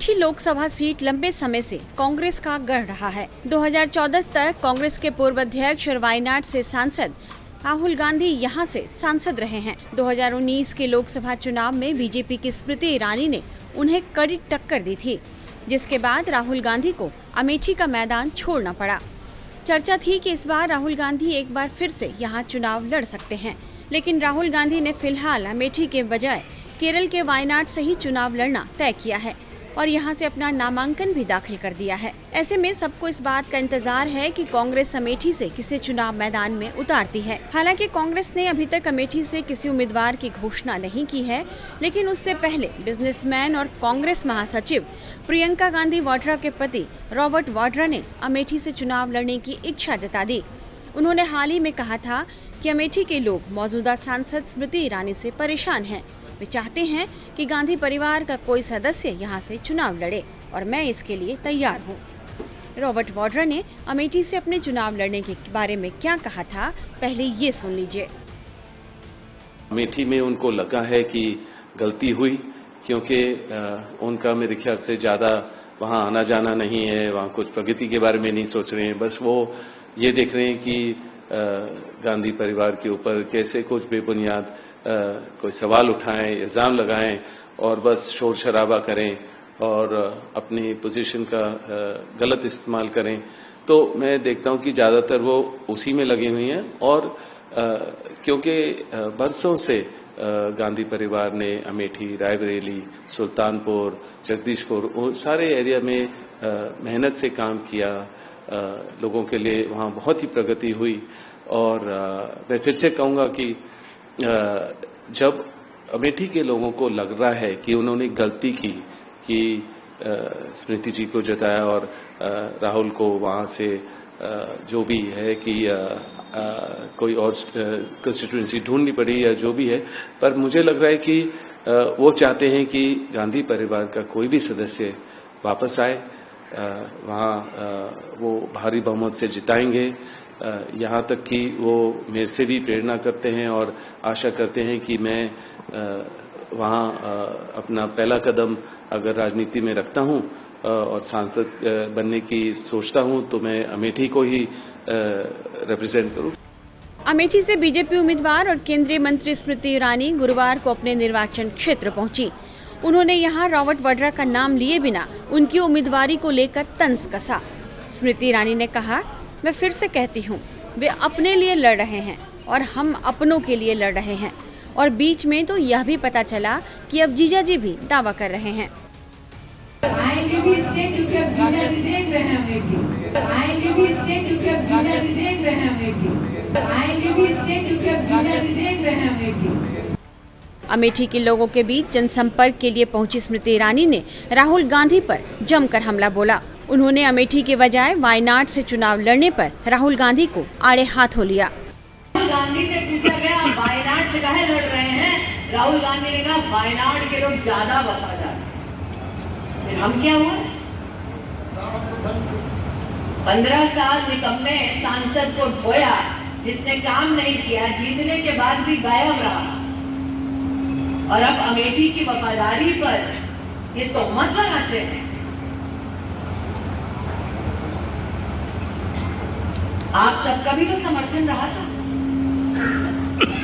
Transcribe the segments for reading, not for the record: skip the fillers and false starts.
Amethi Lok Sabha seat लंबे समय से कांग्रेस का गढ़ रहा है। 2014 तक कांग्रेस के पूर्व अध्यक्ष और वायनाड से सांसद राहुल गांधी यहां से सांसद रहे हैं। 2019 के लोकसभा चुनाव में बीजेपी की स्मृति ईरानी ने उन्हें कड़ी टक्कर दी थी, जिसके बाद राहुल गांधी को अमेठी का मैदान छोड़ना पड़ा। चर्चा थी कि इस बार राहुल गांधी एक बार फिर से यहां चुनाव लड़ सकते हैं, लेकिन राहुल गांधी ने फिलहाल अमेठी के बजाय केरल के वायनाड से ही चुनाव लड़ना तय किया है और यहां से अपना नामांकन भी दाखिल कर दिया है। ऐसे में सबको इस बात का इंतजार है कि कांग्रेस अमेठी से किसे चुनाव मैदान में उतारती है। हालांकि कांग्रेस ने अभी तक अमेठी से किसी उम्मीदवार की घोषणा नहीं की है, लेकिन उससे पहले बिजनेसमैन और कांग्रेस महासचिव प्रियंका गांधी वाड्रा के पति रॉबर्ट वाड्रा ने अमेठी से चुनाव लड़ने की इच्छा जता दी। उन्होंने हाल ही में कहा था कि अमेठी के लोग मौजूदा सांसद स्मृति ईरानी से परेशान हैं। वे चाहते हैं कि गांधी परिवार का कोई सदस्य यहां से चुनाव लड़े और मैं इसके लिए तैयार हूं। रॉबर्ट वाड्रा ने अमेठी से अपने चुनाव लड़ने के बारे में क्या कहा था, पहले ये सुन लीजिए। अमेठी में उनको लगा है कि गलती हुई, क्योंकि उनका मेरे ख्याल से ज्यादा वहां आना जाना नहीं है, वहां कुछ प्रगति के बारे में नहीं सोच रहे हैं। बस वो ये देख रहे हैं कि गांधी परिवार के ऊपर कैसे कुछ बेबुनियाद कोई सवाल उठाएं, इल्जाम लगाएं और बस शोर शराबा करें और अपनी पोजीशन का गलत इस्तेमाल करें। तो मैं देखता हूं कि ज्यादातर वो उसी में लगे हुए हैं और क्योंकि बरसों से गांधी परिवार ने अमेठी, रायबरेली, सुल्तानपुर, जगदीशपुर सारे एरिया में मेहनत से काम किया, लोगों के लिए वहां बहुत ही प्रगति हुई। और मैं फिर से कहूंगा कि जब अमेठी के लोगों को लग रहा है कि उन्होंने गलती की कि स्मृति जी को जताया और राहुल को वहां से जो भी है कि कोई और कंस्टिट्यूएंसी ढूंढनी पड़ी या जो भी है, पर मुझे लग रहा है कि वो चाहते हैं कि गांधी परिवार का कोई भी सदस्य वापस आए, वहां वो भारी बहुमत से जिताएंगे। यहाँ तक कि वो मेरे से भी प्रेरणा करते हैं और आशा करते हैं कि मैं वहाँ अपना पहला कदम अगर राजनीति में रखता हूँ और सांसद बनने की सोचता हूँ तो मैं अमेठी को ही रिप्रेजेंट करूँ। अमेठी से बीजेपी उम्मीदवार और केंद्रीय मंत्री स्मृति ईरानी गुरुवार को अपने निर्वाचन क्षेत्र पहुंची। उन्होंने यहां रॉबर्ट वाड्रा का नाम लिए बिना उनकी उम्मीदवारी को लेकर तंज कसा। स्मृति ईरानी ने कहा, मैं फिर से कहती हूँ, वे अपने लिए लड़ रहे हैं और हम अपनों के लिए लड़ रहे हैं। और बीच में तो यह भी पता चला कि अब जीजा जी भी दावा कर रहे हैं। आएंगे भी इसलिए क्योंकि अब जीजा जी देख रहे हैं अमेठी। आएंगे भी इसलिए क्योंकि अब जीजा जी देख रहे हैं अमेठी। आएंगे भी इसलिए क्योंकि अब जीजा जी देख रहे हैं अमेठी। अमेठी के लोगों के बीच जनसंपर्क के लिए पहुंची स्मृति ईरानी ने राहुल गांधी पर जमकर हमला बोला। उन्होंने अमेठी के बजाय वायनाड से चुनाव लड़ने पर राहुल गांधी को आड़े हाथों लिया। राहुल गांधी से पूछा गया वायनाड से काहे लड़ रहे हैं, राहुल गांधी ने कहा वायनाड के लोग ज्यादा वफादार। फिर हम क्या हुआ? 15 साल निकम्मे सांसद को ढोया, जिसने काम नहीं किया, जीतने के बाद भी गायब रहा और अब अमेठी की वफादारी पर ये तोहमत लगाते हैं। आप सबका भी तो समर्थन रहा था,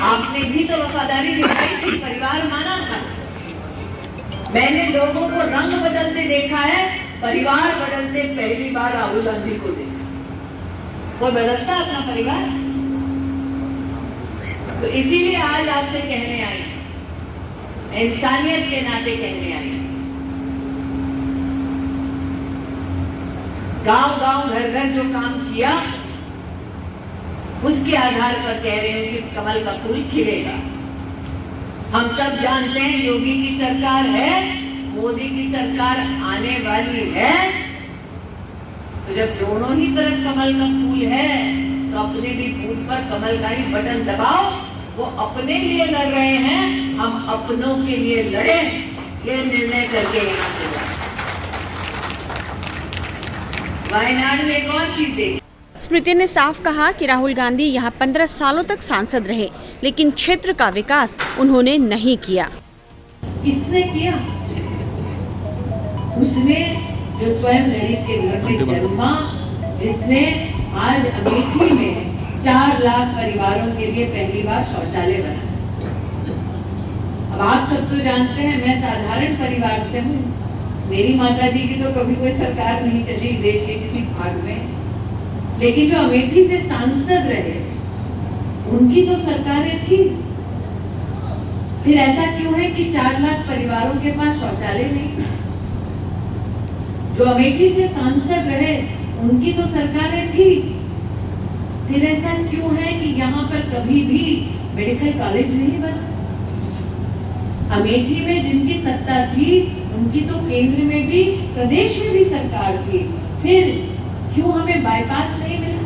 आपने भी तो वफादारी निभाई थी, परिवार माना था। मैंने लोगों को रंग बदलते देखा है, परिवार बदलते पहली बार राहुल गांधी को देखा। वो बदलता अपना परिवार। तो इसीलिए आज आपसे कहने आई, इंसानियत के नाते कहने आई, गांव-गांव, घर-घर जो काम किया उसके आधार पर कह रहे हैं कि कमल का फूल खिलेगा। हम सब जानते हैं योगी की सरकार है, मोदी की सरकार आने वाली है। तो जब दोनों ही तरफ कमल का फूल है तो अपने भी बूथ पर कमल का ही बटन दबाओ। वो अपने लिए लड़ रहे हैं, हम अपनों के लिए लड़े, ये निर्णय करके यहाँ से जाए। वायनाड में एक और चीज देखी। स्मृति ने साफ कहा कि राहुल गांधी यहाँ 15 सालों तक सांसद रहे, लेकिन क्षेत्र का विकास उन्होंने नहीं किया। किसने किया? उसने जो स्वयं गरीब के घर में जन्मा, जिसने आज अमेठी में 4 लाख परिवारों के लिए पहली बार शौचालय बनाया। अब आप सब तो जानते हैं, मैं साधारण परिवार से हूँ। मेरी माताजी की तो कभी कोई सरकार नहीं चली देश के किसी भाग में, लेकिन जो अमेठी से सांसद रहे उनकी तो सरकारें थी। फिर ऐसा क्यों है कि 4 लाख परिवारों के पास शौचालय नहीं? जो अमेठी से सांसद रहे उनकी तो सरकारें थी। फिर ऐसा क्यों है कि यहाँ पर कभी भी मेडिकल कॉलेज नहीं बना? अमेठी में जिनकी सत्ता थी उनकी तो केंद्र में भी प्रदेश में भी सरकार थी। फिर क्यों हमें बाईपास नहीं मिला?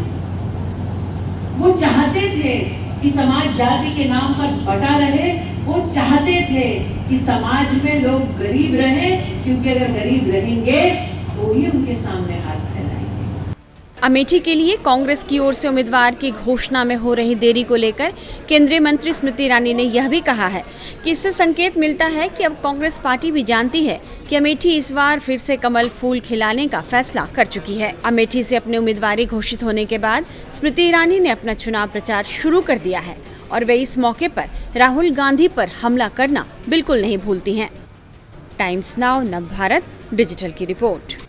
वो चाहते थे कि समाज जाति के नाम पर बटा रहे। वो चाहते थे कि समाज में लोग गरीब रहें, क्योंकि अगर गरीब रहेंगे तो ही उनके सामने हाथ फैलाएंगे। अमेठी के लिए कांग्रेस की ओर से उम्मीदवार की घोषणा में हो रही देरी को लेकर केंद्रीय मंत्री स्मृति ईरानी ने यह भी कहा है कि इससे संकेत मिलता है कि अब कांग्रेस पार्टी भी जानती है कि अमेठी इस बार फिर से कमल फूल खिलाने का फैसला कर चुकी है। अमेठी से अपने उम्मीदवारी घोषित होने के बाद स्मृति ईरानी ने अपना चुनाव प्रचार शुरू कर दिया है और वे इस मौके पर राहुल गांधी पर हमला करना बिल्कुल नहीं भूलती हैं। टाइम्स नाउ नव भारत डिजिटल की रिपोर्ट।